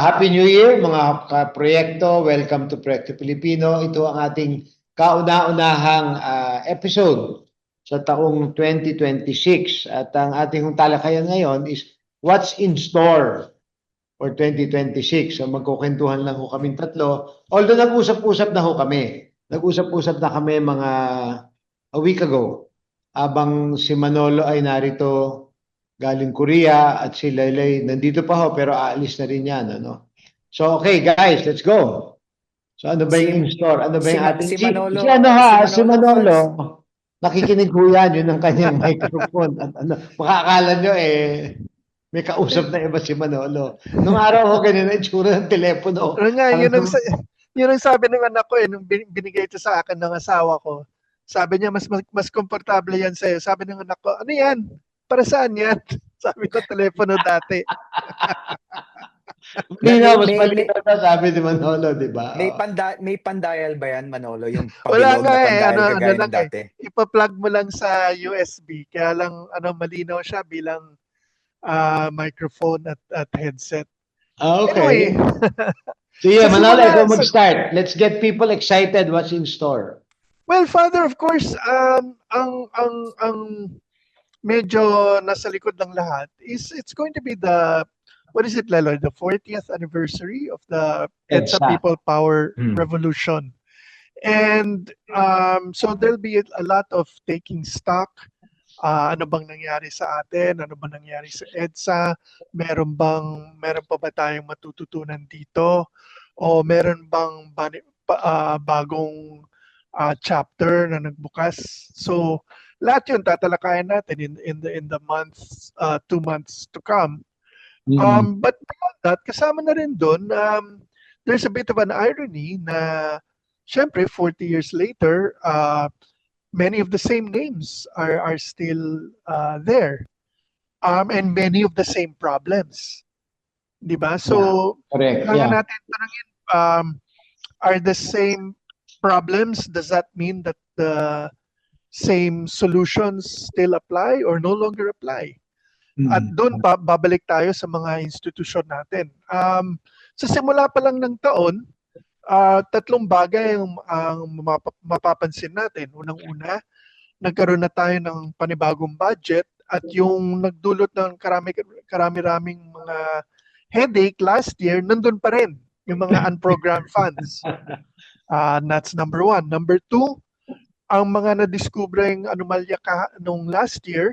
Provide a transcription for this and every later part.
Happy New Year mga kaproyekto. Welcome to Proyekto Pilipino. Ito ang ating kauna-unahang episode sa taong 2026. At ang ating talakayan ngayon is what's in store for 2026. So magkukwentuhan lang ho kaming tatlo. Although nag-usap-usap na ho kami. Nag-usap-usap na kami mga a week ago. Abang si Manolo ay narito galing Korea at si Laylay nandito pa ho pero aalis na rin yan. Ano? So okay guys, let's go. So ano ba yung in-store? Ano ba yung ating si Manolo, si Manolo, nakikinig ho yan, yun ang kanyang microphone. At ano, makakala nyo may kausap na iba si Manolo. Nung araw ho ganyan ang itsura ng telepono. Ano nga, yun ang sabi ng anak ko nung binigay ito sa akin ng asawa ko. Sabi niya, mas komportable yan sa'yo. Sabi ng anak ko, ano yan? Para saan yan? Sabi ko, telepono dati. Mas malinaw na sabi ni Manolo, di ba? May pandial ba yan, Manolo? Yung wala pabilog na nga pandial kagaya ng dati? Ipa-plug mo lang sa USB. Kaya lang malinaw siya bilang microphone at headset. Okay. Anyway. So yeah, Manolo, ikaw mag-start. Let's get people excited what's in store. Well, Father, of course, ang medyo nasa likod ng lahat is it's going to be what is it, Lalo? The 40th anniversary of the EDSA People Power Revolution. And so there'll be a lot of taking stock. Ano bang nangyari sa atin? Ano bang nangyari sa EDSA? Meron pa ba tayong matututunan dito? O meron bang bagong chapter na nagbukas? So lahat yun tatalakayan natin in the months, 2 months to come. But beyond that, kasama na rin doon, there's a bit of an irony na syempre 40 years later, many of the same names are still there. And many of the same problems. Di ba? So, kailangan natin tanungin, are the same problems, does that mean that the same solutions still apply or no longer apply? At doon babalik tayo sa mga institusyon natin. Sa simula pa lang ng taon, 3 bagay ang mapapansin natin. Unang-una, nagkaroon na tayo ng panibagong budget at yung nagdulot ng karami-raming mga headache last year, nandun pa rin yung mga unprogrammed funds. That's number 1. Number 2, ang mga nadiskubreng anomalya nung last year,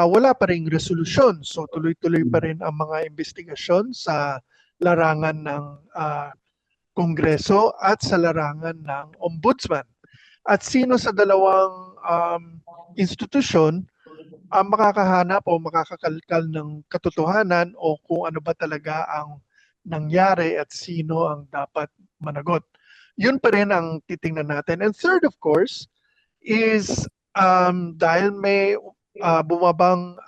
wala pa ring resolusyon. So tuloy-tuloy pa rin ang mga investigasyon sa larangan ng Kongreso at sa larangan ng Ombudsman. At sino sa dalawang institusyon ang makakahanap o makakakalkal ng katotohanan o kung ano ba talaga ang nangyari at sino ang dapat managot. Yun pa rin ang titingnan natin. And third, of course, is dahil may bumabang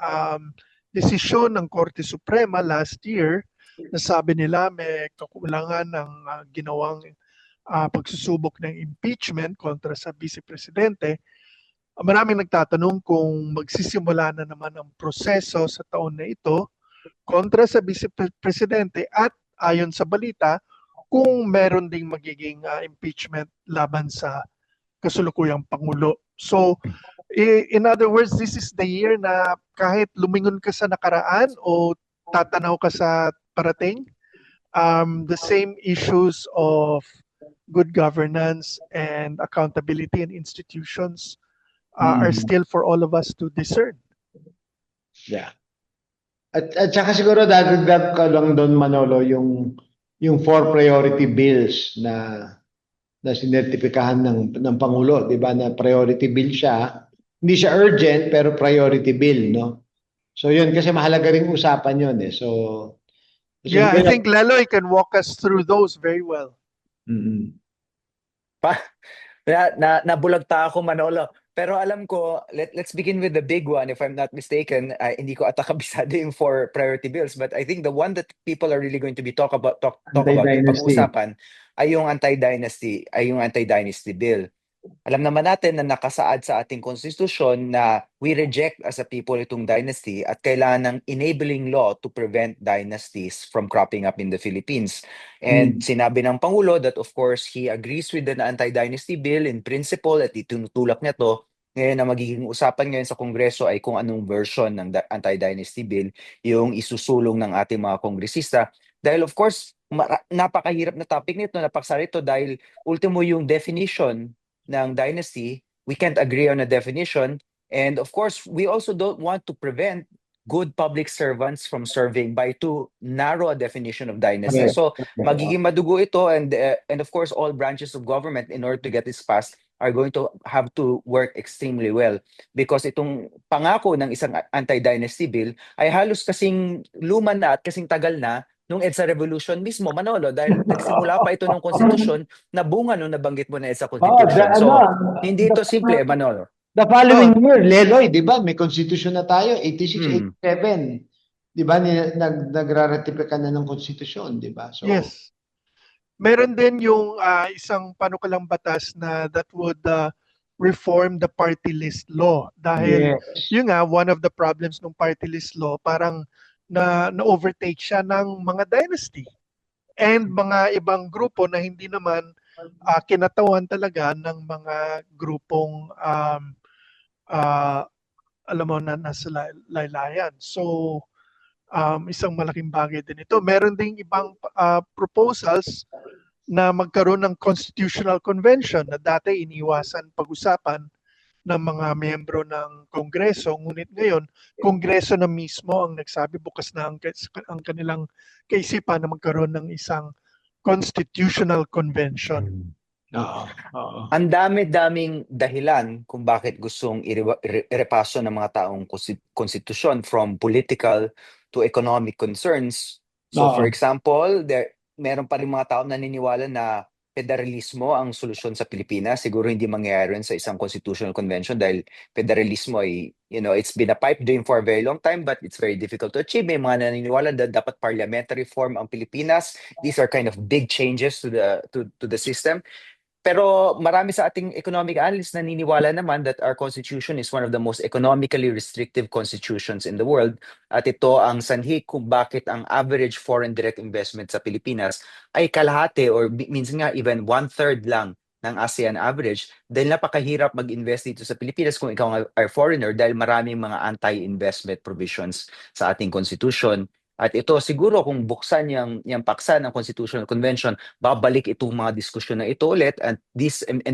desisyon ng Korte Suprema last year, nasabi nila may kakulangan ng ginawang pagsusubok ng impeachment kontra sa Vice Presidente. Maraming nagtatanong kung magsisimula na naman ang proseso sa taon na ito kontra sa Vice Presidente at ayon sa balita, kung meron ding magiging impeachment laban sa kasulukuyang Pangulo. So, in other words, this is the year na kahit lumingon ka sa nakaraan o tatanaw ka sa parating, the same issues of good governance and accountability in institutions are still for all of us to discern. Yeah. At saka siguro dadagdag ka lang doon, Manolo, yung 4 priority bills na sinertipikahan ng Pangulo, 'di ba? Na priority bill siya. Hindi siya urgent pero priority bill, no? So 'yun kasi mahalaga ring usapan 'yun eh. So yeah, I think Laloy can walk us through those very well. Nabulagta ako, Manolo. Pero alam ko, let's begin with the big one. If I'm not mistaken, hindi ko ata kabisado yung 4 priority bills, but I think the one that people are really going to be talk about yung pag-uusapan ay yung anti-dynasty bill. Alam naman natin na nakasaad sa ating konstitusyon na we reject as a people itong dynasty at kailangan ng enabling law to prevent dynasties from cropping up in the Philippines. And sinabi ng Pangulo that of course he agrees with the anti-dynasty bill in principle at itinutulak niya to. Ngayon na magiging usapan ngayon sa Kongreso ay kung anong version ng anti-dynasty bill yung isusulong ng ating mga kongresista. Dahil of course, napakahirap na topic nito, napakasari ito dahil ultimo yung definition ng dynasty, we can't agree on a definition. And of course, we also don't want to prevent good public servants from serving by too narrow a definition of dynasty. Correct. So magiging madugo ito and of course all branches of government in order to get this passed are going to have to work extremely well because itong pangako ng isang anti-dynasty bill ay halos kasing luma na at kasing tagal na nung EDSA Revolution mismo, Manolo, dahil nagsimula pa ito ng konstitusyon na bunga nung nabanggit mo na EDSA Constitution. So, hindi ito simple, Manolo. The following year, Leloy, di ba? May constitution na tayo, 86, 87. Di ba? Nagraratipika na ng konstitusyon, di ba? So, Yes. Meron din yung isang panukalang batas na that would reform the party list law. Dahil yes. yun nga, one of the problems ng party list law, parang na-overtake siya ng mga dynasty and mga ibang grupo na hindi naman kinatawan talaga ng mga grupong alam mo na nasa laylayan. So, isang malaking bagay din ito. Meron ding ibang proposals na magkaroon ng constitutional convention na dati iniwasan pag-usapan ng mga miyembro ng Kongreso. Ngunit ngayon, Kongreso na mismo ang nagsabi, bukas na ang kanilang kaisipan na magkaroon ng isang constitutional convention. Ang dami-daming dahilan kung bakit gustong irepaso ng mga taong konstitusyon from political to economic concerns. So for example, meron pa rin mga tao naniniwala na federalismo ang solusyon sa Pilipinas. Siguro hindi mangyayari rin sa isang constitutional convention dahil federalismo ay, it's been a pipe dream for a very long time but it's very difficult to achieve. May mga naniniwala na dapat parliamentary form ang Pilipinas. These are kind of big changes to the system. Pero marami sa ating economic analysts naniniwala naman that our constitution is one of the most economically restrictive constitutions in the world. At ito ang sanhi kung bakit ang average foreign direct investment sa Pilipinas ay kalahati or minsan nga even 1/3 lang ng ASEAN average dahil napakahirap mag-invest dito sa Pilipinas kung ikaw ay foreigner dahil maraming mga anti-investment provisions sa ating constitution. At ito siguro kung buksan yung paksa ng Constitutional Convention, babalik itong mga diskusyon na ito ulit and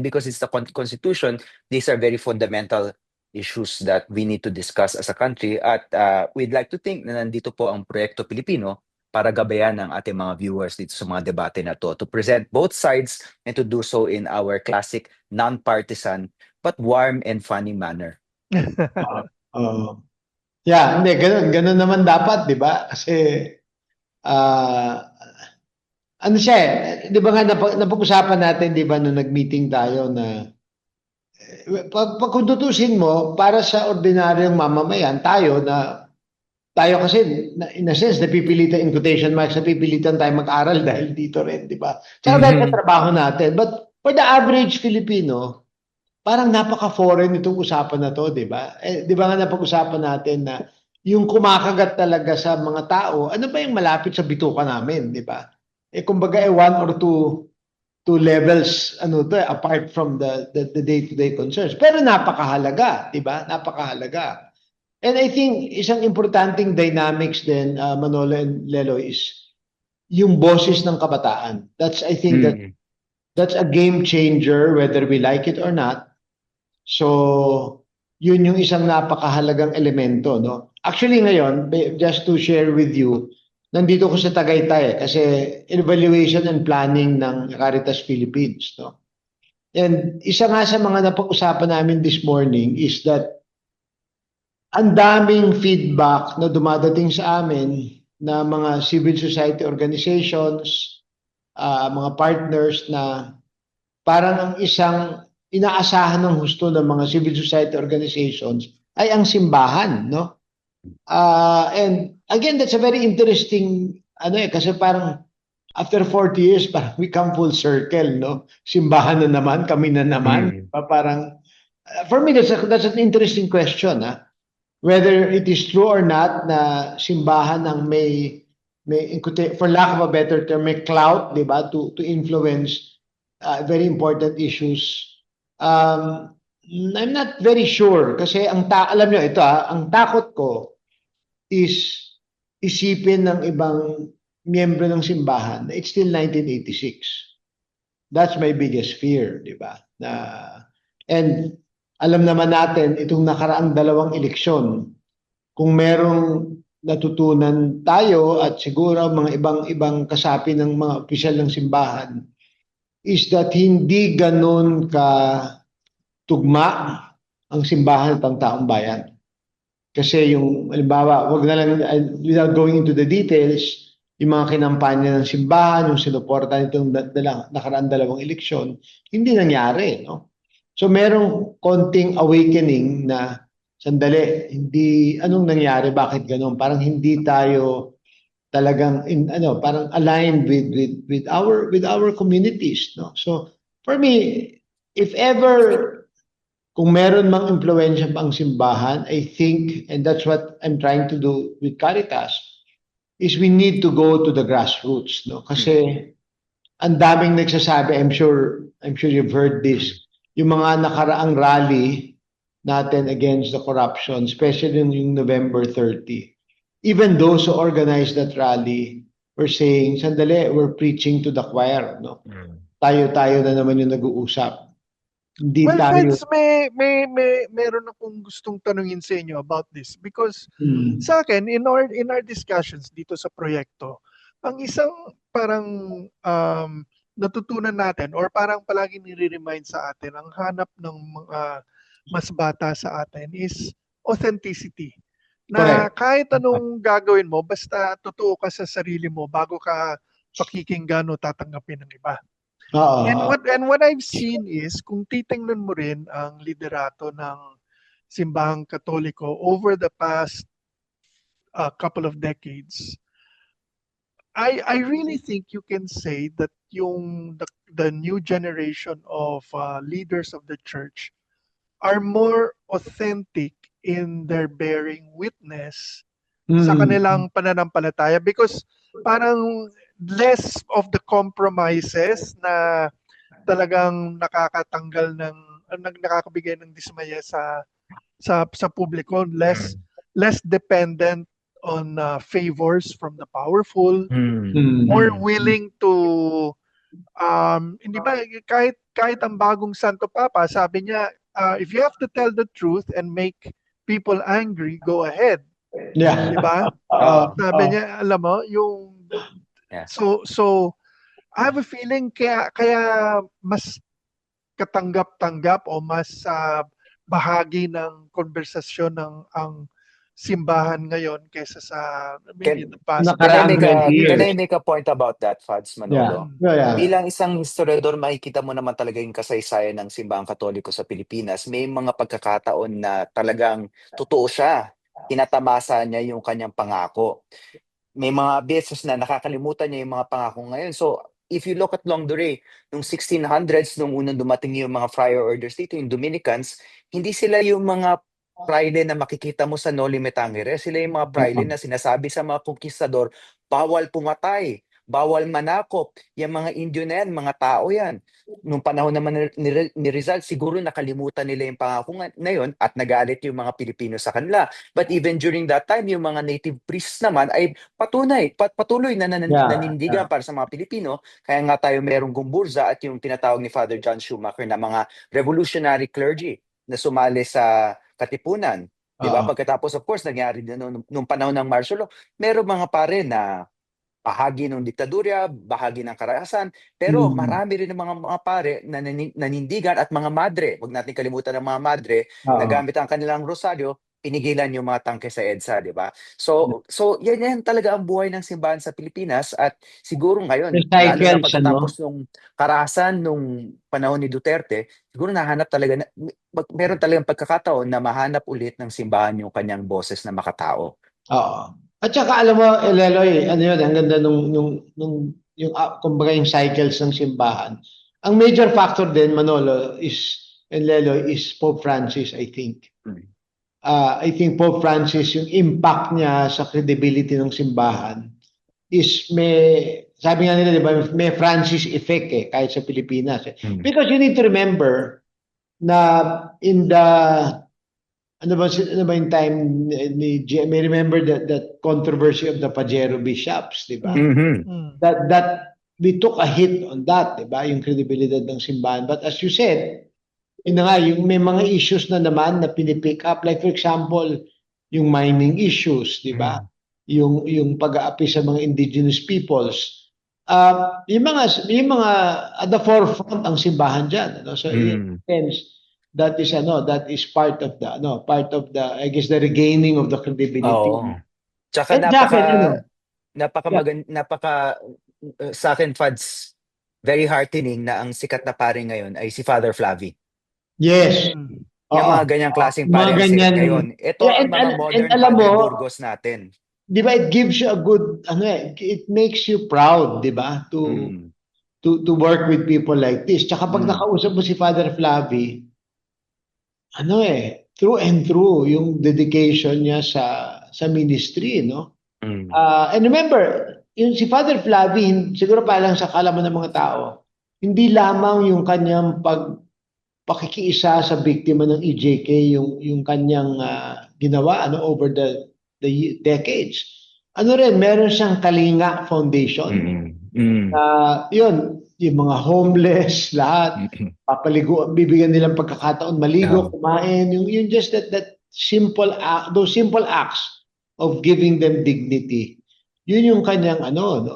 because it's the Constitution, these are very fundamental issues that we need to discuss as a country at we'd like to think na nandito po ang Proyekto Pilipino para gabayan ng ating mga viewers dito sa mga debate na to present both sides and to do so in our classic non-partisan but warm and funny manner. Yeah, hindi, ganun naman dapat, di ba? Kasi, ano siya di ba nga napag-usapan natin, di ba, nung nag-meeting tayo na, kung tutusin mo, para sa ordinaryong mamamayan, tayo kasi, in a sense, napipilitan, in quotation marks, napipilitan tayo mag-aral dahil dito rin, di ba? Tsaka dahil sa trabaho natin. But for the average Filipino, parang napaka-foreign itong usapan na to, di ba? Di ba nga napag-usapan natin na yung kumakagat talaga sa mga tao, ano ba yung malapit sa bituka namin, di ba? Kumbaga, one or two levels, apart from the day-to-day concerns. Pero napakahalaga, di ba? Napakahalaga. And I think, isang importanteng dynamics din, Manolo and Lelo, is yung boses ng kabataan. I think that's a game changer, whether we like it or not. So, yun yung isang napakahalagang elemento, no? Actually ngayon, just to share with you, nandito ko sa Tagaytay kasi evaluation and planning ng Caritas Philippines, no? And isa nga sa mga napag-usapan namin this morning is that ang daming feedback na dumadating sa amin na mga civil society organizations, mga partners na parang ang isang inaasahan ng husto ng mga civil society organizations ay ang simbahan, no? And again, that's a very interesting kasi parang after 40 years, parang we come full circle, no? Simbahan na naman, kami na naman. Parang, for me, that's an interesting question, whether it is true or not na simbahan ang may for lack of a better term, may clout, di ba, to influence very important issues. I'm not very sure kasi alam nyo ito, ang takot ko is isipin ng ibang miyembro ng simbahan na it's still 1986. That's my biggest fear, di ba? And alam naman natin itong nakaraang dalawang eleksyon, kung merong natutunan tayo at siguro mga ibang kasapi ng mga opisyal ng simbahan is that hindi ganun ka tugma ang simbahan at ang taong bayan. Kasi yung, halimbawa, wag na lang, without going into the details, yung mga kinampanya ng simbahan, yung sinuporta nitong nakaraan dalawang eleksyon, hindi nangyari, no? So merong konting awakening na sandali, hindi anong nangyari, bakit ganun? Parang hindi tayo talagang parang aligned with our communities, no? So for me, if ever kung meron mang impluwensya ang simbahan, I think, and that's what I'm trying to do with Caritas, is we need to go to the grassroots, no? Kasi ang daming nagsasabi, I'm sure you've heard this, yung mga nakaraang rally natin against the corruption, especially yung November 30. Even those who organized that rally were saying, sandali, we're preaching to the choir, no? Tayo na naman yung nag-uusap. Hindi Well, tayo. friends, meron akong gustong tanungin sa inyo about this because sa akin, in our discussions dito sa proyekto, ang isang parang natutunan natin or parang palagi nire-remind sa atin, ang hanap ng mga mas bata sa atin is authenticity. Na kahit anong gagawin mo, basta totoo ka sa sarili mo bago ka pakikinggan o tatanggapin ng iba. And what I've seen is, kung titingnan mo rin ang liderato ng Simbahang Katoliko over the past couple of decades, I really think you can say that the new generation of leaders of the church are more authentic in their bearing witness sa kanilang pananampalataya because parang less of the compromises na talagang nakakabigay ng dismaya sa publiko, less dependent on favors from the powerful, more willing to hindi ba kahit ang bagong Santo Papa sabi niya, if you have to tell the truth and make people angry, go ahead. Yeah. Diba? Sabi niya, alam mo, yung so I have a feeling kaya mas katanggap-tanggap o mas bahagi ng konversasyon ng ang simbahan ngayon kaysa sa maybe the past. Can I make a point about that, Fads Manolo? Yeah. Bilang isang historiador, makikita mo naman talaga yung kasaysayan ng Simbahang Katoliko sa Pilipinas. May mga pagkakataon na talagang totoo siya. Tinatamasa niya yung kanyang pangako. May mga beses na nakakalimutan niya yung mga pangako ngayon. So, if you look at Long Dure, nung 1600s, nung unang dumating yung mga friar orders dito, yung Dominicans, hindi sila yung mga praile na makikita mo sa Noli Me Tangere. Sila yung mga praile na sinasabi sa mga conquistador, bawal pumatay, bawal manakop. Yung mga Indio na yan, mga tao yan. Nung panahon naman ni Rizal, siguro nakalimutan nila yung pangako na yun at nagalit yung mga Pilipino sa kanila. But even during that time, yung mga native priests naman ay patuloy na nanindigan para sa mga Pilipino. Kaya nga tayo merong Gumburza at yung tinatawag ni Father John Schumacher na mga revolutionary clergy na sumali sa Katipunan. Diba? Pagkatapos, of course, nangyari din nung panahon ng martial law, meron mga pare na bahagi ng diktadurya, bahagi ng karahasan, pero marami rin ng mga pare na nanindigan at mga madre. Huwag natin kalimutan ng mga madre na gamit ang kanilang rosaryo, pinigilan yung mga tangke sa EDSA, di ba? So yan talaga ang buhay ng simbahan sa Pilipinas at siguro ngayon, lalo na pagkatapos nung karahasan nung panahon ni Duterte, siguro nahanap talaga, meron talagang pagkakataon na mahanap ulit ng simbahan yung kanyang boses na makatao. At saka alam mo, Leloy, ano yun, ang ganda nung kumbaga yung cycles ng simbahan. Ang major factor din, Manolo, and Lelo, is Pope Francis, I think. I think Pope Francis, yung impact niya sa credibility ng simbahan is sabi nga nila, di ba, may Francis effect kahit sa Pilipinas. Because you need to remember na in the, ano ba yung time may remember that controversy of the Pajero bishops, di ba? That we took a hit on that, di ba? Yung credibility ng simbahan. But as you said, yung may mga issues na naman na pinipick up, like for example, yung mining issues, di ba? Yung pag-aapi sa mga indigenous peoples. Yung mga at the forefront ang simbahan diyan, ano? So in a sense, that is part of the I guess the regaining of the credibility. Tsaka And sa akin, Fads, very heartening na ang sikat na pare ngayon ay si Father Flavi. Yes. Yung mga ganyang klaseng pare ang sikat ngayon. Ito ang mga modern Padre Burgos natin. Di ba, it gives you a good, it makes you proud, di ba, to work with people like this. Tsaka pag nakausap mo si Father Flavi, through and through yung dedication niya sa ministry, no? And remember, yung si Father Flavi, siguro pa lang sa kalaman ng mga tao, hindi lamang yung kanyang pakikiisa sa biktima ng EJK, yung kanyang ginawa over the decades. Meron siyang Kalinga Foundation. Yun, yung mga homeless, lahat, bibigyan nilang pagkakataon, maligo, kumain, yung just that simple those simple acts of giving them dignity. Yun yung kanyang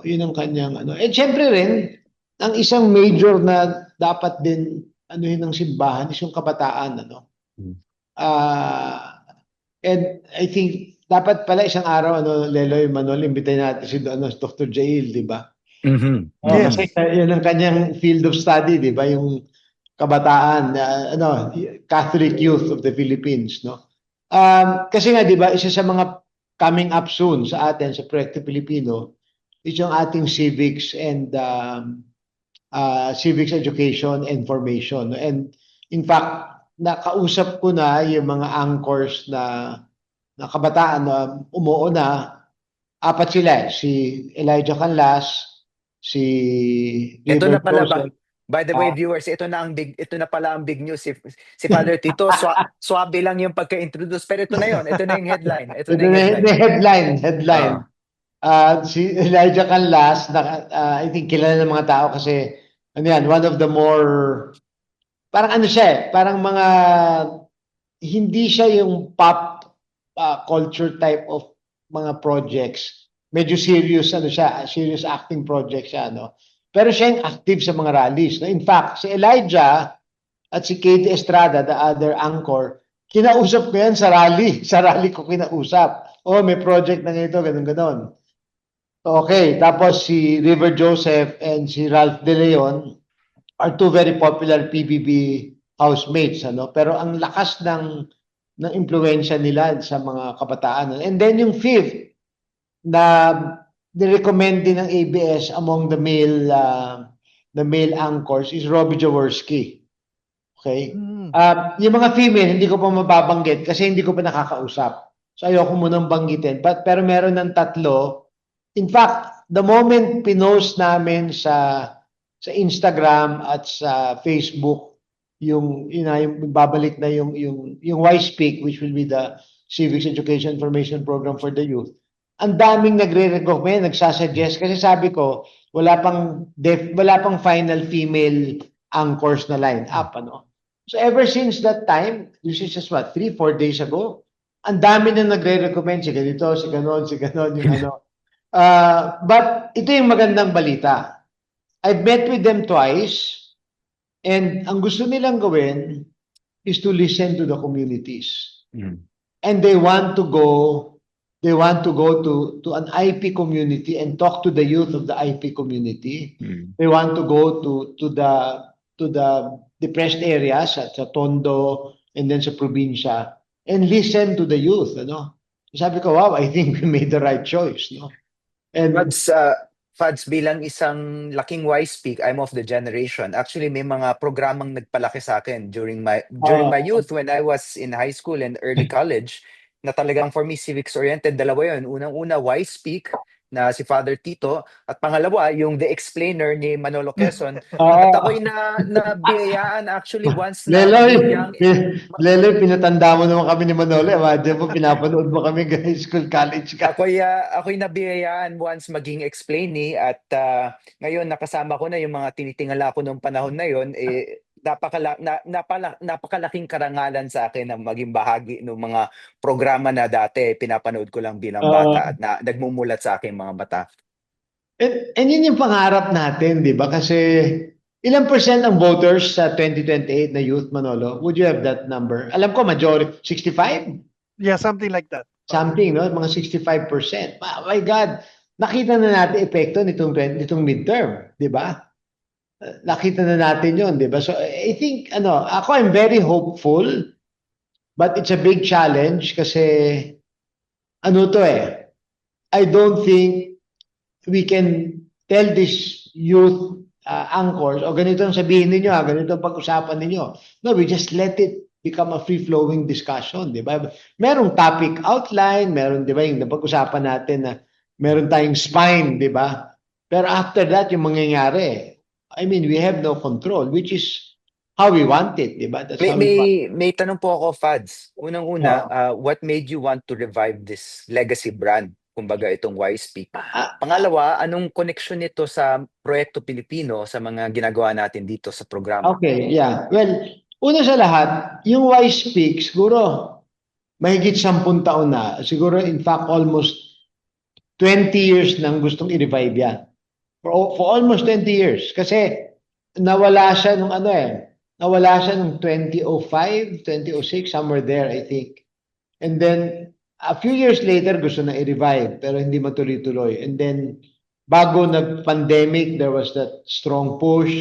yun ang kanyang And syempre rin, ang isang major na dapat din ng simbahan is yung kabataan, and I think dapat pala isang araw Leloy Manol, imbitahin natin si Dr. Jail, di ba? Kasi yun ang kanyang field of study, di ba? Yung kabataan, Catholic youth of the Philippines, no? Kasi nga, di ba, isa sa mga coming up soon sa atin sa Proyekto Pilipino is yung ating civics and civics education and formation. And in fact, nakausap ko na yung mga anchors na kabataan na umuo na. 4 sila, si Elijah Canlas, si Ito na pala Joseph. By the way, viewers, ito na pala ang big news. Si Father Tito, swabe lang yung pagka-introduce, pero ito na yun. Ito na yung headline. Ito na yung headline. Si Elijah Canlas, I think kilala ng mga tao kasi one of the more parang parang mga hindi siya yung pop culture type of mga projects. Medyo serious serious acting project siya, no? Pero siya yung active sa mga rallies, no? In fact, si Elijah at si Katie Estrada, the other anchor, kinausap ko yan sa rally. Sa rally ko kinausap. May project na ganito, ganun. Okay, tapos si River Joseph and si Ralph De Leon are 2 very popular PBB housemates, Pero ang lakas ng impluwensya nila sa mga kabataan. And then yung 5th na nirecommend din ng ABS among the male anchors is Robbie Jaworski. Okay? Yung mga female, hindi ko pa mababanggit kasi hindi ko pa nakakausap. So ayoko munang banggitin. Pero meron ng 3. In fact, the moment pinost namin sa Instagram at sa Facebook yung babalik na yung Y-Speak, which will be the Civics Education Information Program for the Youth. Ang daming nagre-recommend, nagsasuggest kasi sabi ko wala pang final female anchors na line up, So ever since that time, this is just 3-4 days ago, ang dami na nagre-recommend si ganito, si ganon, yung but ito yung magandang balita. I've met with them twice. And ang gusto nilang gawin is to listen to the communities. And they want to go to an IP community and talk to the youth of the IP community. They want to go to the depressed areas sa Tondo and then sa probinsya and listen to the youth, Sabi ko, wow, I think we made the right choice, no? And Fads, bilang isang laking Y-Speak, I'm of the generation. Actually, may mga programang nagpalaki sa akin during my youth when I was in high school and early college na talagang for me civics-oriented. Dalawa yun. Unang-una, Y-Speak na si Father Tito at pangalawa, yung The Explainer ni Manolo Quezon. At ako'y nabiyayaan actually once na Leloy, bigyang Leloy, pinatanda mo naman kami ni Manolo. Imagine mo, pinapanood mo kami high school, college ka. ako'y nabiyayaan once maging explainee at ngayon nakasama ko na yung mga tinitingala ko nung panahon na yon napakalaking karangalan sa akin na maging bahagi ng mga programa na dati pinapanood ko lang bilang bata at nagmumulat sa aking mga mata. And yun yung pangarap natin, di ba? Kasi ilang percent ang voters sa 2028 na youth, Manolo? Would you have that number? Alam ko, majority, 65? Yeah, something like that. Something, no? Mga 65%. My God, nakita na natin epekto nitong midterm, di ba? Nakita na natin yon, di ba? So I think, ako I'm very hopeful, but it's a big challenge kasi, I don't think we can tell this youth anchors, o ganito ang sabihin ninyo, ganito ang pag-usapan ninyo. No, we just let it become a free-flowing discussion, di ba? Merong topic outline, meron, di ba, yung napag-usapan natin na meron tayong spine, di ba? Pero after that, yung mangyayari, I mean, we have no control, which is how we want it, di ba? That's how we want. May tanong po ako, Fads. Unang-una, what made you want to revive this legacy brand? Kumbaga itong Y-Speak. Pangalawa, anong connection nito sa Proyekto Pilipino sa mga ginagawa natin dito sa programa? Okay, yeah. Well, una sa lahat, yung Y-Speak, siguro mahigit 10 taon na. Siguro, in fact, almost 20 years nang gustong i-revive yan. For almost 20 years. Kasi nawala siya nung nawala siya nung 2005, 2006, somewhere there, I think. And then, a few years later, gusto na i-revive, pero hindi matuloy-tuloy. And then, bago nag-pandemic, there was that strong push.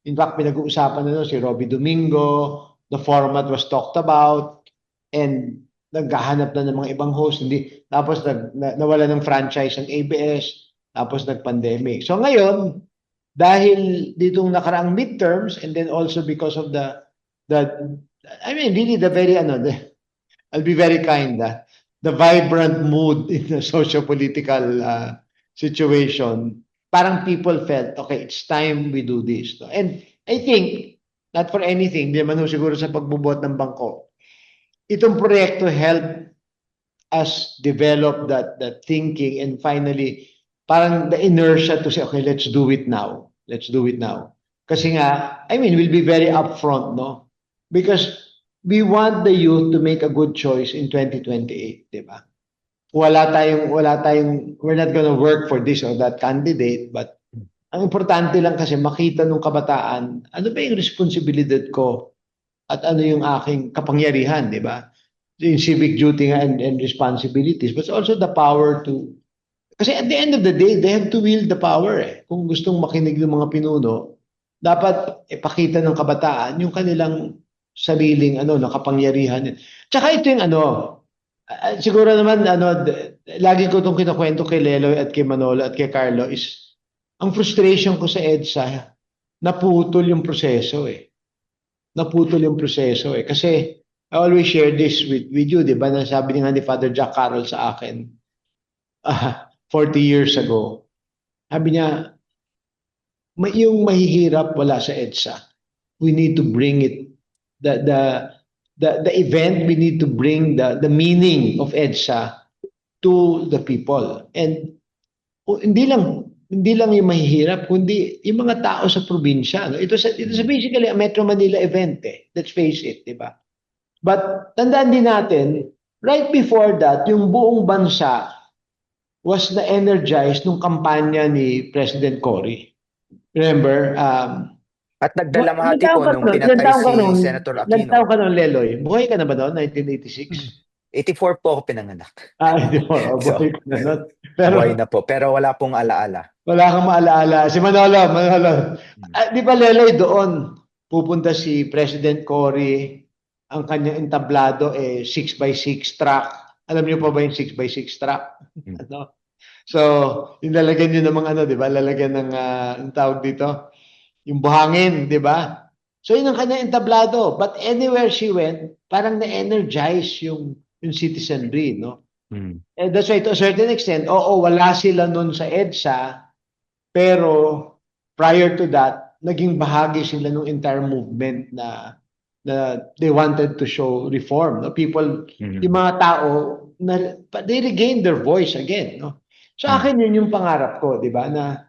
In fact, pinag-uusapan na si Robbie Domingo, the format was talked about, and naghahanap na ng mga ibang host. Tapos nawala ng franchise ang ABS, tapos nag-pandemic. So ngayon, dahil ditong nakaraang midterms, and then also because of really the very, I'll be very kind, the vibrant mood in the socio-political situation, parang people felt, okay, it's time we do this. And I think, not for anything, di naman siguro sa pagbubuhat ng bangko, itong proyekto helped us develop that thinking, and finally, parang the inertia to say, okay, let's do it now. Let's do it now. Kasi nga, we'll be very upfront, no? Because we want the youth to make a good choice in 2028, di ba? We're not gonna work for this or that candidate, but ang importante lang kasi makita ng kabataan, ano ba yung responsibilidad ko at ano yung aking kapangyarihan, di ba? Yung civic duty and responsibilities, but also the power to. Kasi at the end of the day, they have to wield the power. Kung gustong makinig ng mga pinuno, dapat ipakita ng kabataan yung kanilang sariling na kapangyarihan. Tsaka ito yung siguro naman lagi ko itong kinakwento kay Leloy at kay Manolo at kay Carlo is ang frustration ko sa EDSA, naputol yung proseso Naputol yung proseso Kasi I always share this with you, di ba? Nasabi nga ni Father Jack Carroll sa akin 40 years ago. Sabi niya, yung mahihirap wala sa EDSA. We need to bring it the event, we need to bring the meaning of EDSA to the people. And hindi lang yung mahihirap, kundi yung mga tao sa probinsya. Ito sa basically a Metro Manila event Let's face it, di ba? But tandaan din natin, right before that, yung buong bansa was na-energized nung kampanya ni President Cory. Remember? At nagdalamhati po nung pinatay si Senator Aquino. Nagtaon ka nung Leloy. Buhay ka na ba noon, 1986? 84 po ako pinanganak. 84. Buhay ka na noon. Buhay na po, pero wala pong alaala. Wala kang maalaala. Si Manolo. Di ba Leloy doon, pupunta si President Cory, ang kanyang entablado 6x6 truck. Alam niyo pa ba yung 6x6 truck? So, yung lalagyan nyo ng mga ano, di ba? Lalagyan ng, ang tawag dito, yung buhangin, di ba? So, yun ang kanyang entablado. But anywhere she went, parang na-energize yung citizenry, no? Mm. And that's why to a certain extent, oo, wala sila nun sa EDSA, pero prior to that, naging bahagi sila ng entire movement na they wanted to show reform. No? People, yung mga tao, they regained their voice again. No? Sa akin, yun yung pangarap ko, di ba? Na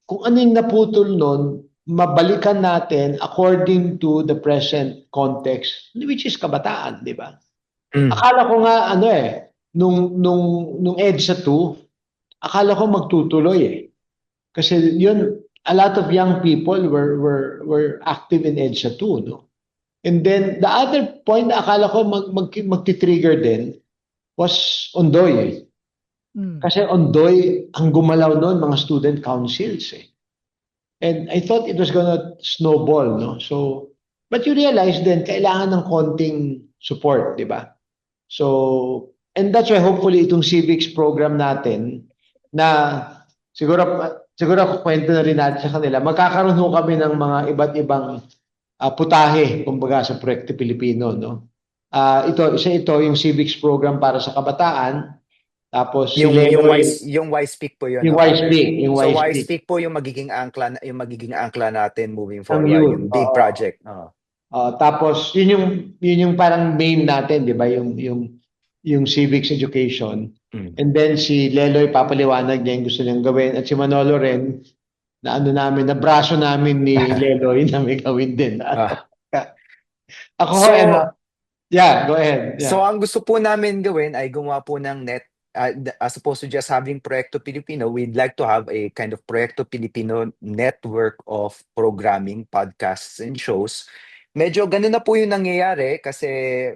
kung ano yung naputol nun, mabalikan natin according to the present context, which is kabataan, di ba? Akala ko nga, nung EDSA 2, akala ko magtutuloy eh. Kasi yun, a lot of young people were active in EDSA 2, no? And then, the other point na akala ko magti-trigger din was Ondoy eh. Kasi Ondoy, ang gumalaw noon, mga student councils eh. And I thought it was gonna snowball, no? So, but you realize then, kailangan ng konting support, di ba? So, and that's why hopefully itong civics program natin na siguro kwento na rin natin sa kanila, magkakaroon ho kami ng mga iba't ibang putahe, kumbaga sa Proyekto Pilipino, no? Isa ito yung civics program para sa kabataan. Tapos Yung YSpeak po yun. Yung no? YSpeak, yung So YSpeak. YSpeak po yung magiging angkla natin moving forward, youth, yung big project. Tapos yun yung parang main natin, 'di ba? Yung civics education. And then si Leloy papaliwanag niya yung gusto niyang gawin at si Manolo rin na na braso namin ni Leloy na may gawin din. Ako yeah, go ahead. Yeah. So ang gusto po namin gawin ay gumawa po ng as opposed to just having Proyekto Pilipino, we'd like to have a kind of Proyekto Pilipino network of programming, podcasts, and shows. Medyo ganun na po yung nangyayari kasi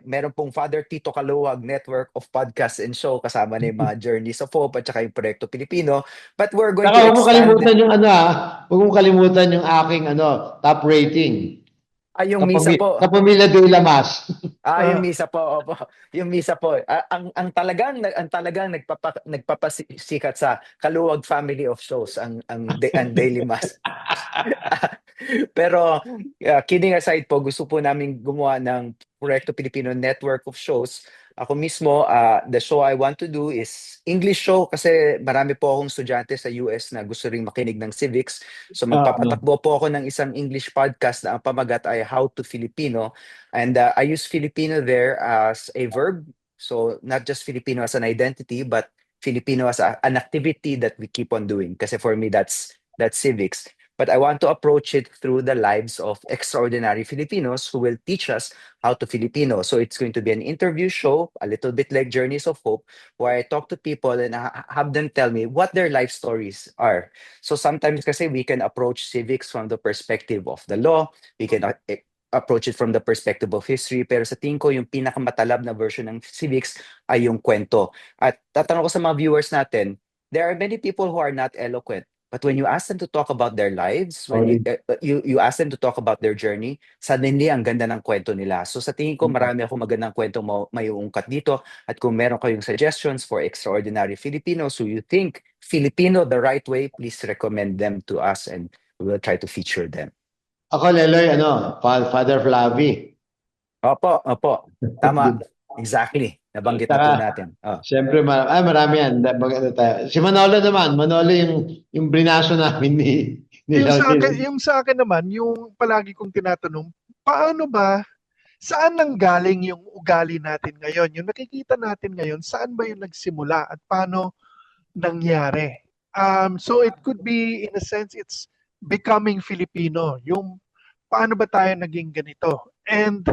meron pong Father Tito Kaluwag network of podcasts and show kasama na yung mga Journeys of Hope at saka yung Proyekto Pilipino. But we're going to Huwag mo expand kalimutan yung huwag mo kalimutan yung aking top rating. yung misa po. Sa Pamilya de Lamas. Yung misa po, opo. Yung misa po. Ang talagang nagpapasikat sa Kaluwag family of shows ang Daily Mass. Pero kidding aside po, gusto po namin gumawa ng Proyekto Pilipino network of shows. Ako mismo, the show I want to do is English show kasi marami po akong estudyante sa US na gusto ring makinig ng civics. So magpapatakbo po ako ng isang English podcast na ang pamagat ay How to Filipino. And I use Filipino there as a verb. So not just Filipino as an identity, but Filipino as an activity that we keep on doing. Kasi for me, that's civics. But I want to approach it through the lives of extraordinary Filipinos who will teach us how to Filipino. So it's going to be an interview show, a little bit like Journeys of Hope, where I talk to people and have them tell me what their life stories are. So sometimes kasi we can approach civics from the perspective of the law, we can approach it from the perspective of history, pero sa tingin ko yung pinakamatalab na version ng civics ay yung kwento. At tatanong ko sa mga viewers natin, there are many people who are not eloquent. But when you ask them to talk about their lives, when you ask them to talk about their journey, suddenly ang ganda ng kwento nila. So sa tingin ko marami akong magandang kwento may uungkat dito. At kung meron kayong suggestions for extraordinary Filipinos who you think Filipino the right way, please recommend them to us and we will try to feature them. Ako, Leloy, Father Flavi. Opo. Tama. Exactly. Nabanggit na po natin. Siyempre, marami yan. Si Manolo naman. Manolo yung brinaso namin ni yung sa akin naman, yung palagi kong tinatanong, paano ba, saan nanggaling yung ugali natin ngayon? Yung nakikita natin ngayon, saan ba yung nagsimula at paano nangyari? So it could be, in a sense, it's becoming Filipino. Yung paano ba tayo naging ganito? And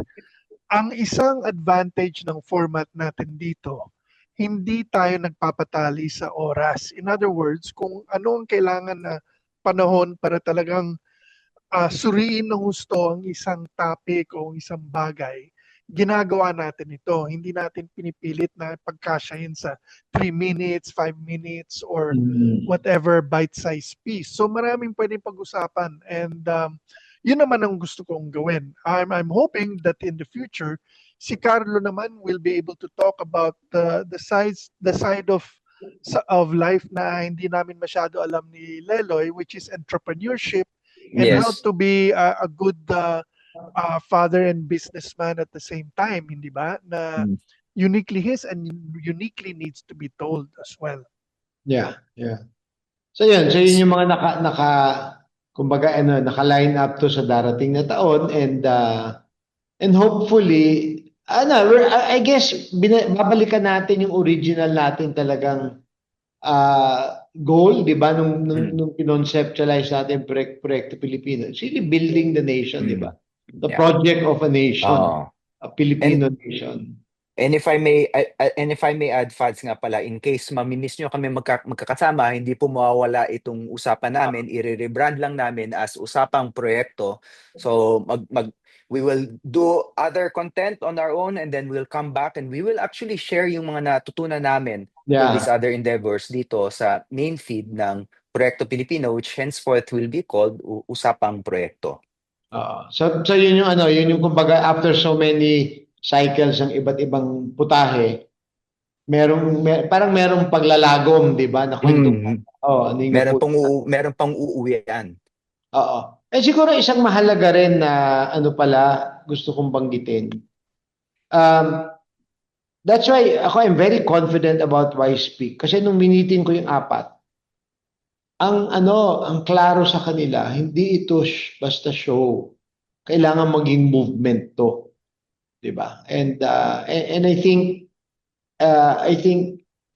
ang isang advantage ng format natin dito, hindi tayo nagpapatali sa oras. In other words, kung ano ang kailangan na panahon para talagang suriin ng husto ang isang topic o isang bagay, ginagawa natin ito. Hindi natin pinipilit na pagkasyahin sa 3 minutes, 5 minutes, or whatever bite-sized piece. So maraming pwedeng pag-usapan and yun naman ang gusto kong gawin. I'm hoping that in the future, si Carlo naman will be able to talk about the side of of life na hindi namin masyado alam ni Leloy, which is entrepreneurship and how Yes. to be a good father and businessman at the same time, hindi ba? Na Mm. uniquely his and uniquely needs to be told as well. Yeah, yeah. So yun yung mga kumbaga naka-line up to sa darating na taon, and hopefully I guess babalikan natin yung original natin talagang goal, 'di ba, nung kinonceptualize natin Proyekto Pilipino. It's really building the nation, 'di ba? The Yeah. project of a nation, Oo. a Filipino nation. And if I may add, Fads, nga pala, in case mamimiss nyo kami magkakasama, hindi po mawawala itong usapan namin. I-rebrand lang namin as Usapang Proyekto. So we will do other content on our own, and then we'll come back and we will actually share yung mga natutunan namin for these other endeavors dito sa main feed ng Proyekto Pilipino, which henceforth will be called Usapang Proyekto. So yun yung kumbaga kumbaga after so many cycles ng iba't ibang putahe, parang merong paglalagom, 'di ba, na kwento. Meron pang uuwian. Oo. Siguro isang mahalaga rin na gusto kong banggitin. That's why I'm very confident about why I speak. Kasi nung minitin ko yung apat, ang klaro sa kanila, hindi ito basta show. Kailangan maging movement to. 'Di ba? And I think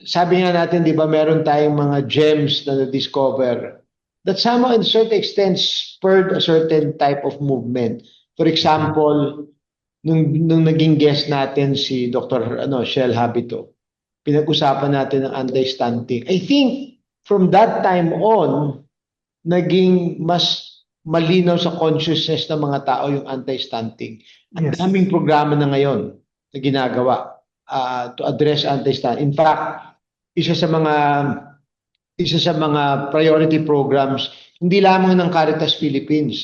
sabi nga natin, 'di ba, meron tayong mga gems na na-discover that somehow in a certain extent spurred a certain type of movement. For example, nung naging guest natin si Dr. Shell Habito, pinag-usapan natin ng anti-stunting. I think from that time on, naging mas malinaw sa consciousness ng mga tao yung anti-stunting. Ang daming programa na ngayon na ginagawa to address anti-stunting. In fact, isa sa mga priority programs, hindi lamang ng Caritas Philippines,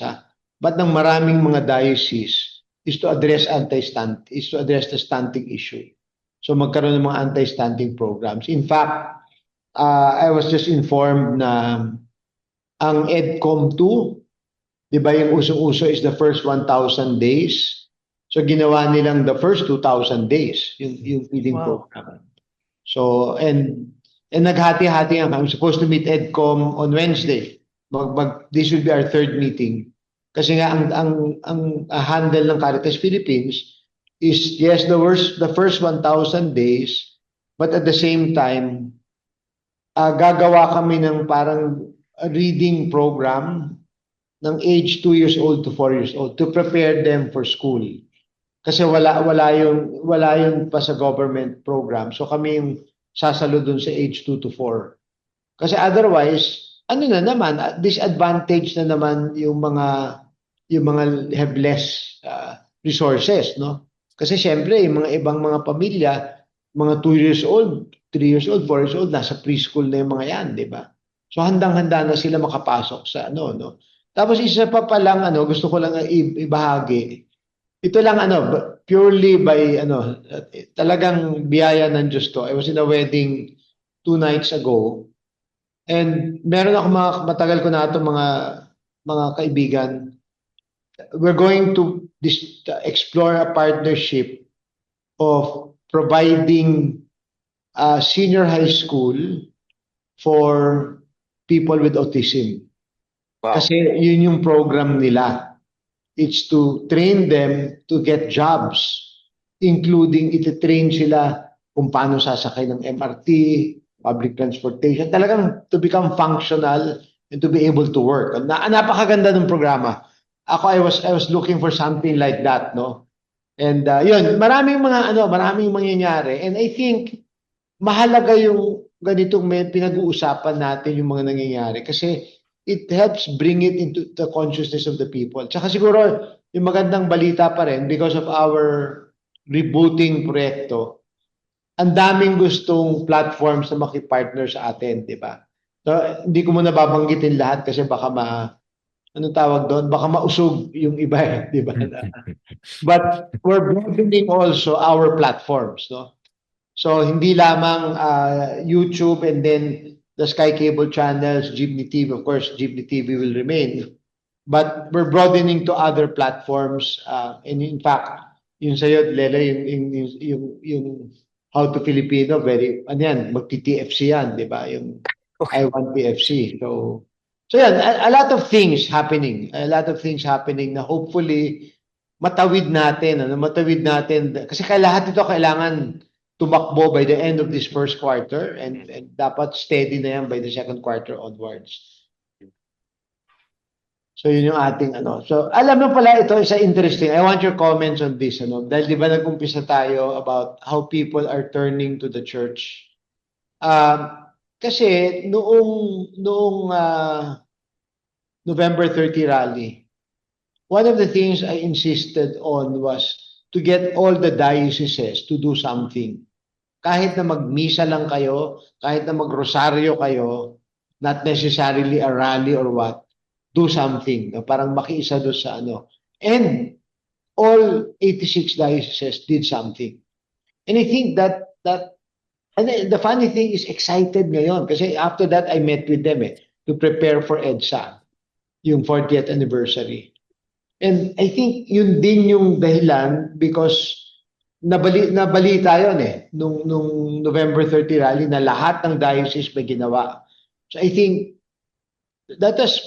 but ng maraming mga diocese, is to address the stunting issue. So magkaroon ng mga anti-stunting programs. In fact, I was just informed na ang EDCOM 2, 'di ba, yung usong-uso is the first 1,000 days. So ginawa nilang the first 2,000 days yung feeding program. So and naghati-hati ang I'm supposed to meet EDCOM on Wednesday. This will be our third meeting. Kasi nga ang handle ng Caritas Philippines is yes, the first 1,000 days, but at the same time gagawa kami ng parang reading program ng age 2 years old to 4 years old to prepare them for school. Kasi wala yung pa sa government program. So kami yung sasalo dun sa age 2 to 4. Kasi otherwise, disadvantage na naman yung mga have less resources, no? Kasi syempre, yung mga ibang mga pamilya, mga 2 years old, 3 years old, 4 years old, nasa preschool na yung mga yan, di ba? So handang-handa na sila makapasok sa no? Tapos isa pa lang gusto ko lang ibahagi. Ito lang purely by talagang biyaya ng Diyos to. I was in a wedding 2 nights ago. And meron ako matagal ko na ito mga kaibigan. We're going to explore a partnership of providing senior high school for people with autism. Wow. Kasi yun yung program nila. It's to train them to get jobs, including iti-train sila kung paano sasakay ng MRT, public transportation, talagang to become functional and to be able to work. Napakaganda ng programa. I was looking for something like that, no? And yun, maraming mangyayari. And I think mahalaga yung ganitong may pinag-uusapan natin yung mga nangyayari kasi it helps bring it into the consciousness of the people. Tsaka siguro yung magandang balita pa rin because of our rebooting proyekto, ang daming gustong platforms na makipartner sa atin, di ba? So, hindi ko muna babanggitin lahat kasi baka baka mausog yung iba, di ba? But we're broadening also our platforms, no? So hindi lamang YouTube and then the Sky Cable channels, Jeepney TV, of course, Jeepney TV will remain. But we're broadening to other platforms. And in fact, yung sa'yo, Lele, yung How to Filipino, very, ano yan, magti-TFC yan, di ba? Yung I Want TFC. So yan, a lot of things happening. A lot of things happening na hopefully matawid natin. Kasi lahat ito kailangan tumakbo by the end of this first quarter and dapat steady na yan by the second quarter onwards. So yun yung ating ano. So alam mo pala ito isa interesting. I want your comments on this ano. Dahil di ba nag-umpisa tayo about how people are turning to the church. Kasi noong November 30 rally, one of the things I insisted on was to get all the dioceses to do something. Kahit na magmisa lang kayo, kahit na magrosaryo kayo, not necessarily a rally or what, do something. Parang makiisa doon sa ano. And all 86 dioceses did something. And I think that and the funny thing is excited ngayon kasi after that I met with them to prepare for EDSA, yung 40th anniversary. And I think yun din yung dahilan because nabalita yun nung November 30 rally na lahat ng diocese may ginawa. So I think that was,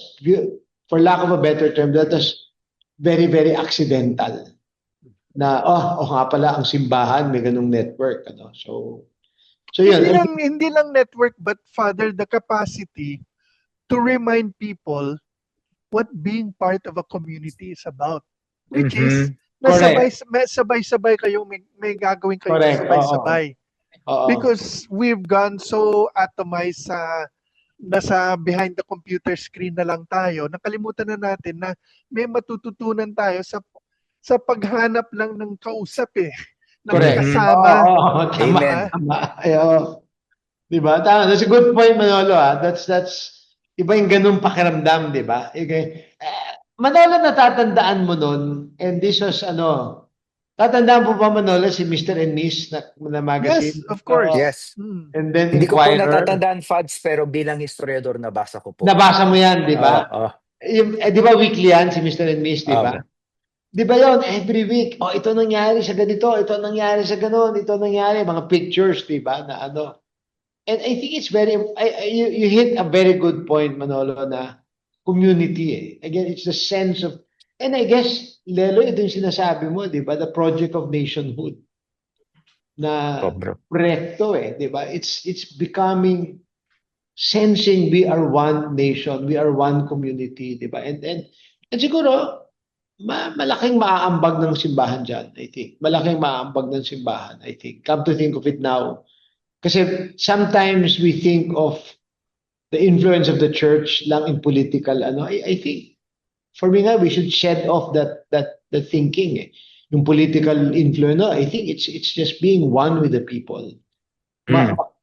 for lack of a better term, that was very, very accidental. Na, nga pala, ang simbahan, may ganung network. Ano? So yun. Hindi lang network, but Father, the capacity to remind people what being part of a community is about. Which is, sabay-sabay kayo, may gagawin kayo sabay-sabay. Because we've gone so atomized nasa behind the computer screen na lang tayo, nakalimutan na natin na may matututunan tayo sa paghanap lang ng kausap ng kasama. Tama. Diba? Tama. That's a good point, Manolo. That's iba yung ganung pakiramdam, diba? Manolo, natatandaan mo nun, and this was tatandaan po ba, Manolo, si Mr. and Miss na magazine? Yes, of course. Yes. And then Hindi ko po Inquirer. natatandaan, Fads, pero bilang historiador, nabasa ko po. Nabasa mo yan, di ba? Di ba weekly yan, si Mr. and Miss, di ba? Di ba yun, every week, ito nangyari sa ganito, ito nangyari sa ganon, ito nangyari, mga pictures, di ba, na ano. And I think it's you hit a very good point, Manolo, na community. Again, it's the sense of, and I guess, Lelo, ito yung sinasabi mo, di ba? The project of nationhood. Na proyekto di ba? It's becoming, sensing we are one nation, we are one community, di ba? And siguro, malaking maaambag ng simbahan dyan, I think. Malaking maaambag ng simbahan, I think. Come to think of it now. Kasi sometimes we think of the influence of the church lang in political, I think, for me nga, we should shed off that thinking. Yung political influence, I think it's just being one with the people.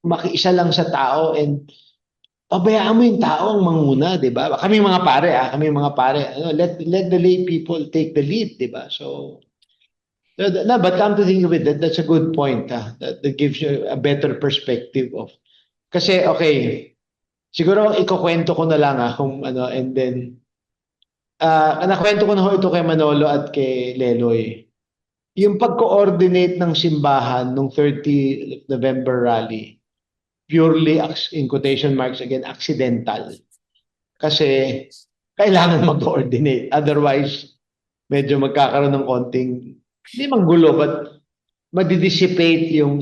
Makiisa lang sa tao and pabayaan mo yung tao ang manguna, di ba? Kami mga pare. Let the lay people take the lead, di ba? So, but come to think of it, that's a good point. That gives you a better perspective of. Kasi, okay, siguro ikukwento ko na lang kung and then, nakwento ko na ito kay Manolo at kay Leloy. Yung pag-coordinate ng simbahan nung 30 November rally, purely, in quotation marks again, accidental. Kasi kailangan mag-coordinate. Otherwise, medyo magkakaroon ng konting, hindi manggulo, but madidissipate yung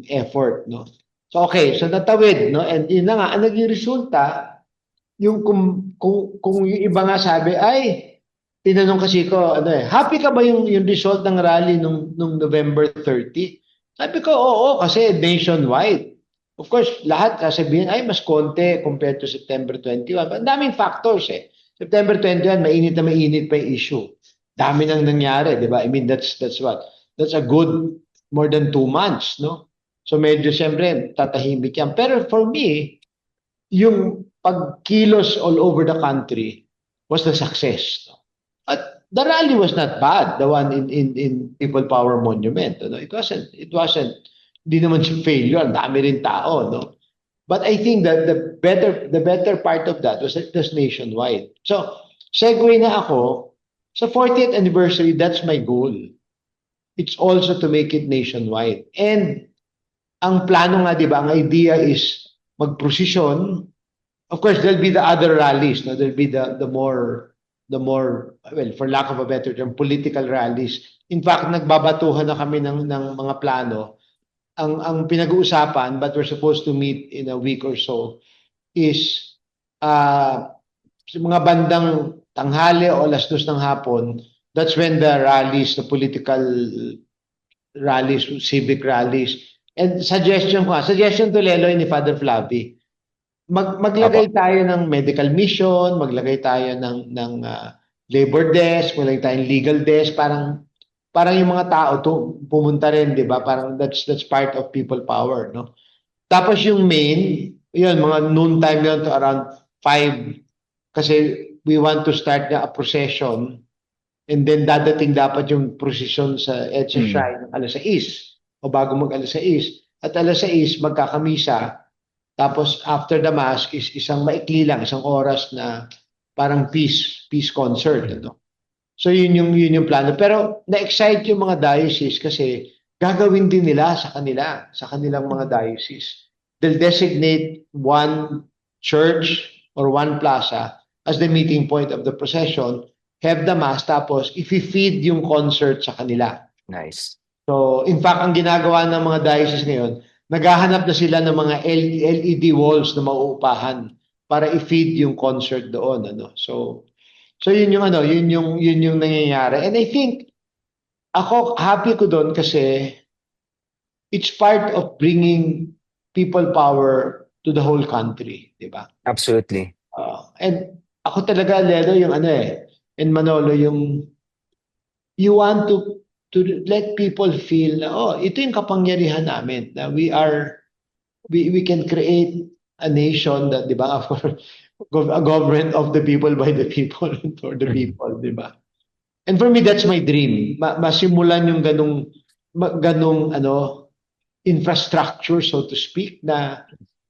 effort, no? So, okay. So, natawid, no? And yun na nga, ang naging resulta, yung kung yung iba nga sabi, ay, tinanong kasi ko, happy ka ba yung result ng rally nung November 30? Sabi ko, oo, kasi nationwide. Of course, lahat sasabihin, ay, mas konti compared to September 21. Ang daming factors September 21, mainit pa yung issue. Dami nang nangyari, di ba? I mean, that's what? That's a good more than 2 months, no? So medyo siyempre, tatahimik yan. Pero for me, yung pagkilos all over the country was the success. No? At the rally was not bad, the one in People Power Monument. It wasn't Hindi naman siya failure, ang dami rin tao, no? But I think that the better part of that was that it was nationwide. So, segue na ako, sa 40th anniversary, that's my goal. It's also to make it nationwide. And ang plano nga, di ba, ang idea is mag-prosesyon. Of course, there'll be the other rallies, no? There'll be the more, well, for lack of a better term, political rallies. In fact, nagbabatuhan na kami ng mga plano. Ang pinag-uusapan, but we're supposed to meet in a week or so, is sa mga bandang tanghali o alas 2 ng hapon, that's when the rallies, the political rallies, civic rallies. And suggestion to Leloy ni Father Flavi, maglagay tayo ng medical mission, maglagay tayo ng labor desk, maglagay tayo ng legal desk, parang yung mga tao to pumunta rin, 'di ba? Parang that's part of people power, no? Tapos yung main, yun, mga noon time yun to around 5 kasi we want to start a procession and then dadating dapat yung procession sa EDSA Shrine alas 6 o bago mag alas 6 at alas 6 magkakamisa tapos after the mass is isang maikli lang, isang oras na parang peace concert, ano? So yun yung plano. Pero na-excite yung mga diocese kasi gagawin din nila sa kanilang mga diocese. They'll designate one church or one plaza as the meeting point of the procession, have the mass, tapos i-feed yung concert sa kanila. Nice. So, in fact, ang ginagawa ng mga diocese ngayon, naghahanap na sila ng mga LED walls na mauupahan para i-feed yung concert doon, ano. So yun yung nangyayari. And I think ako happy ko doon kasi it's part of bringing people power to the whole country, 'di ba? Absolutely. And ako talaga Lelo yung and Manolo yung you want to let people feel na ito yung kapangyarihan namin na we can create a nation that, 'di ba, a government of the people, by the people, and for the people, di ba? And for me, that's my dream. Masimulan yung ganung infrastructure, so to speak, na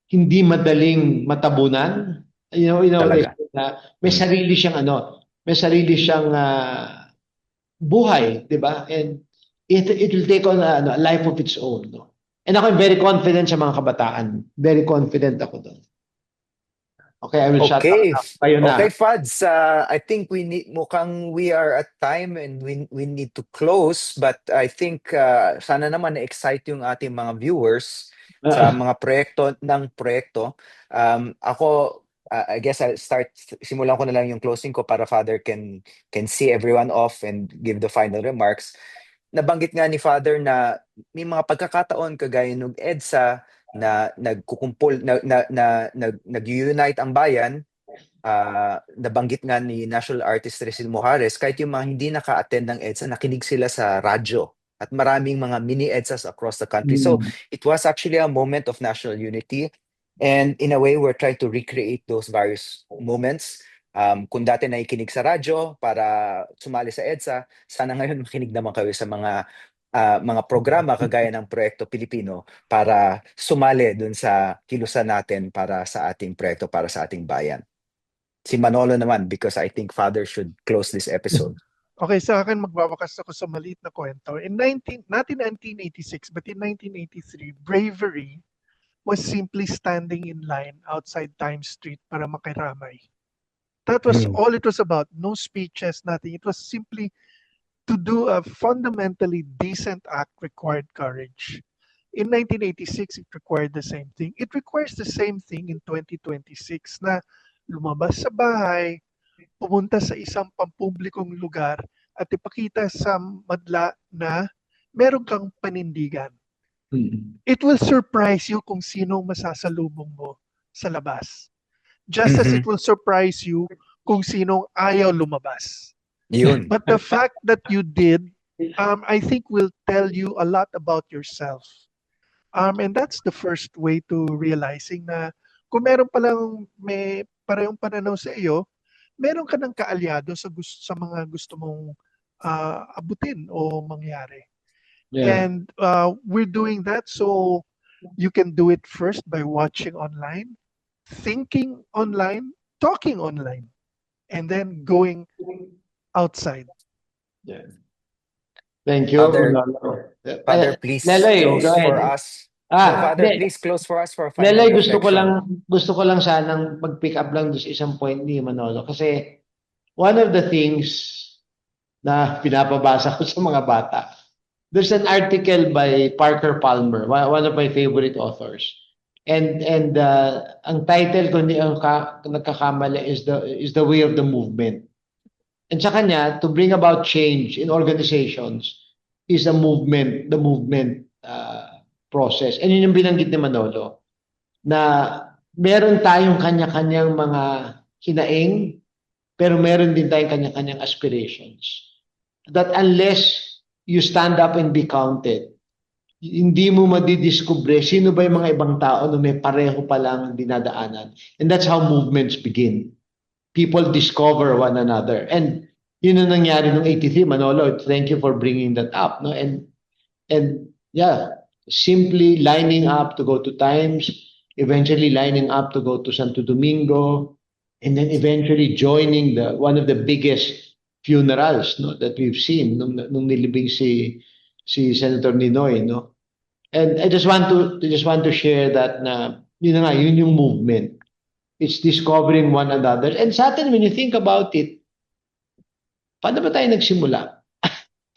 hindi madaling matabunan. Talaga. Na may sarili siyang buhay, di ba? And it will take on a life of its own, no? And ako very confident sa mga kabataan. Very confident ako doon. Okay, I will shut up. Kayo na. Okay, Fads. I think mukhang we are at time and we need to close. But I think sana naman na-excite yung ating mga viewers sa mga proyekto. Ako, I guess I'll simulan ko na lang yung closing ko para Father can see everyone off and give the final remarks. Nabanggit nga ni Father na may mga pagkakataon kagaya ng EDSA na nagkukumpol nag-unite ang bayan. Nabanggit nga ni National Artist Cecil Mojares, kahit yung mga hindi naka-attend ng EDSA, nakinig sila sa radyo at maraming mga mini EDSAs across the country. So it was actually a moment of national unity, and in a way we're trying to recreate those various moments. Kung dati nakikinig sa radyo para sumali sa EDSA, sana ngayon makinig naman kayo sa mga programa kagaya ng Proyekto Pilipino para sumali dun sa kilusan natin para sa ating proyekto, para sa ating bayan. Si Manolo naman, because I think Father should close this episode. Okay, sa akin magbabakas ako sa maliit na kwento. Not in 1986, but in 1983, bravery was simply standing in line outside Times Street para makiramay. That was all it was about. No speeches, nothing. It was simply to do a fundamentally decent act required courage. In 1986, it required the same thing. It requires the same thing in 2026 na lumabas sa bahay, pumunta sa isang pampublikong lugar at ipakita sa madla na meron kang panindigan. It will surprise you kung sinong masasalubong mo sa labas. Just as it will surprise you kung sinong ayaw lumabas. Yun. But the fact that you did, I think will tell you a lot about yourself. And that's the first way to realizing na kung meron palang may parehong pananaw sa iyo, meron ka ng kaalyado sa mga gusto mong abutin o mangyari. Yeah. And we're doing that so you can do it first by watching online, thinking online, talking online, and then going outside. Yeah. Thank you, Father, Manolo. Father, please Leloy, go close for ahead. us. No, Father, Hindi. please close for us for a final Leloy, reflection. gusto ko lang sanang mag-pick up lang doon sa isang point ni Manolo. Kasi one of the things na pinapabasa ko sa mga bata, there's an article by Parker Palmer, one of my favorite authors. And ang title ko hindi ang nagkakamali is the way of the movement. And sa kanya, to bring about change in organizations is the movement process. And yun yung binanggit ni Manolo, na meron tayong kanya-kanyang mga hinaing, pero meron din tayong kanya-kanyang aspirations. That unless you stand up and be counted, hindi mo madidiskubre sino ba yung mga ibang tao na may pareho palang dinadaanan. And that's how movements begin. People discover one another. And yun ang nangyari nung 83, Manolo. Thank you for bringing that up. No? And yeah, simply lining up to go to Times, eventually lining up to go to Santo Domingo, and then eventually joining one of the biggest funerals, no, that we've seen nung nilibing si Senator Ninoy, no. And I just want to share that na yun na nga, yun yung movement. It's discovering one another. And sa atin, when you think about it, paano ba tayo nagsimula?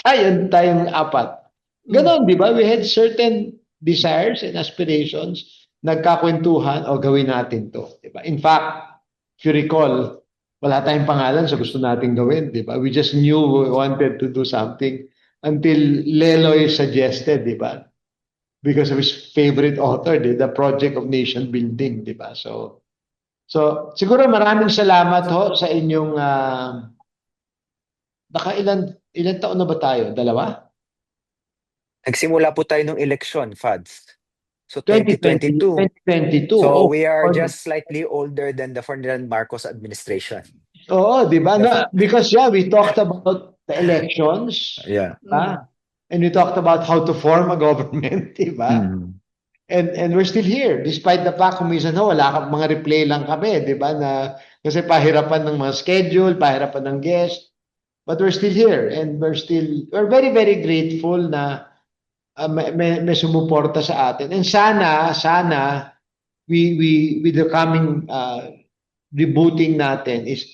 Tayong apat. Ganon, di ba? We had certain desires and aspirations, nagkakwentuhan, o gawin natin to. Di ba? In fact, if you recall, wala tayong pangalan sa gusto nating gawin, di ba? We just knew we wanted to do something until Leloy suggested, di ba? Because of his favorite author, the Project of Nation Building, di ba? So siguro maraming salamat ho sa inyong baka ilan taon na ba tayo? 2? Nagsimula po tayo ng eleksyon, Fads. So 2020, 2022. 2022. So Oh, we are just slightly older than the Ferdinand Marcos administration. Oo, di ba? No, because we talked about the elections. Yeah. And we talked about how to form a government, di ba? And we're still here despite the fact kung minsan wala mga replay lang kami, di ba? Na kasi pahirapan ng mga schedule, pahirapan ng guest. But we're still here and we're very very grateful na may sumuporta sa atin. And sana we with the coming rebooting natin is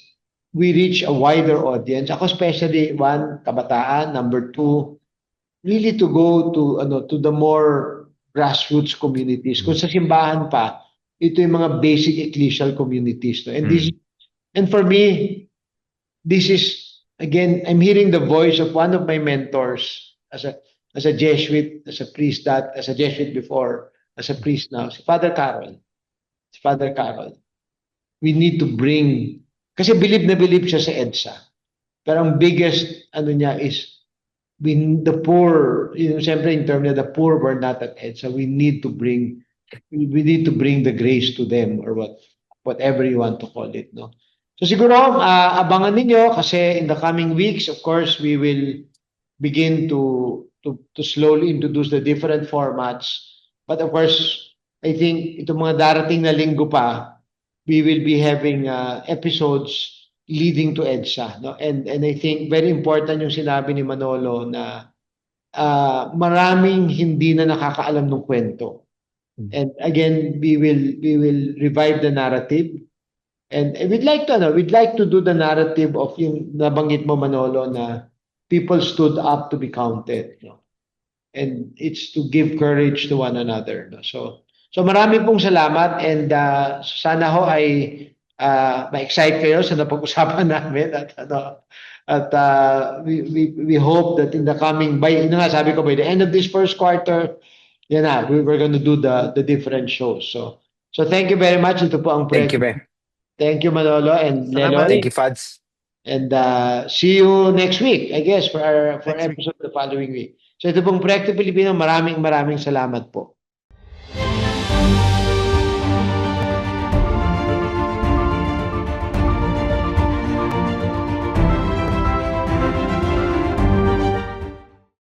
we reach a wider audience. Ako especially, one, kabataan, number two, really to go to the more grassroots communities. Kung sa simbahan pa, ito yung mga basic ecclesial communities. No? And for me, this is, again, I'm hearing the voice of one of my mentors as a Jesuit, as a priest, as a Jesuit before, as a priest now, si Father Carol. We need to bring, kasi believe na believe siya sa EDSA. Pero ang biggest, niya is, the poor, siyempre in terms of the poor were not at EDSA. We need to bring the grace to them, or whatever you want to call it, no? So siguro abangan ninyo kasi in the coming weeks, of course, we will begin to slowly introduce the different formats. But of course, I think itong mga darating na linggo pa, we will be having episodes leading to EDSA, no? And I think very important yung sinabi ni Manolo na maraming hindi na nakakaalam ng kwento. And again, we will revive the narrative. And we'd like to do the narrative of yung nabanggit mo, Manolo, na people stood up to be counted, no? And it's to give courage to one another, no? So marami pong salamat, and sana ho ay ma-excite kayo sa napag-usapan namin, at we hope that in the coming, by the end of this first quarter, we're going to do the different shows. So thank you very much. Ito po ang Thank you, Be. Thank you, Manolo and Leloy. Thank you, Fads. And see you next week, I guess, for Next week. episode the following week. So ito pong Proyekto Pilipino, maraming salamat po.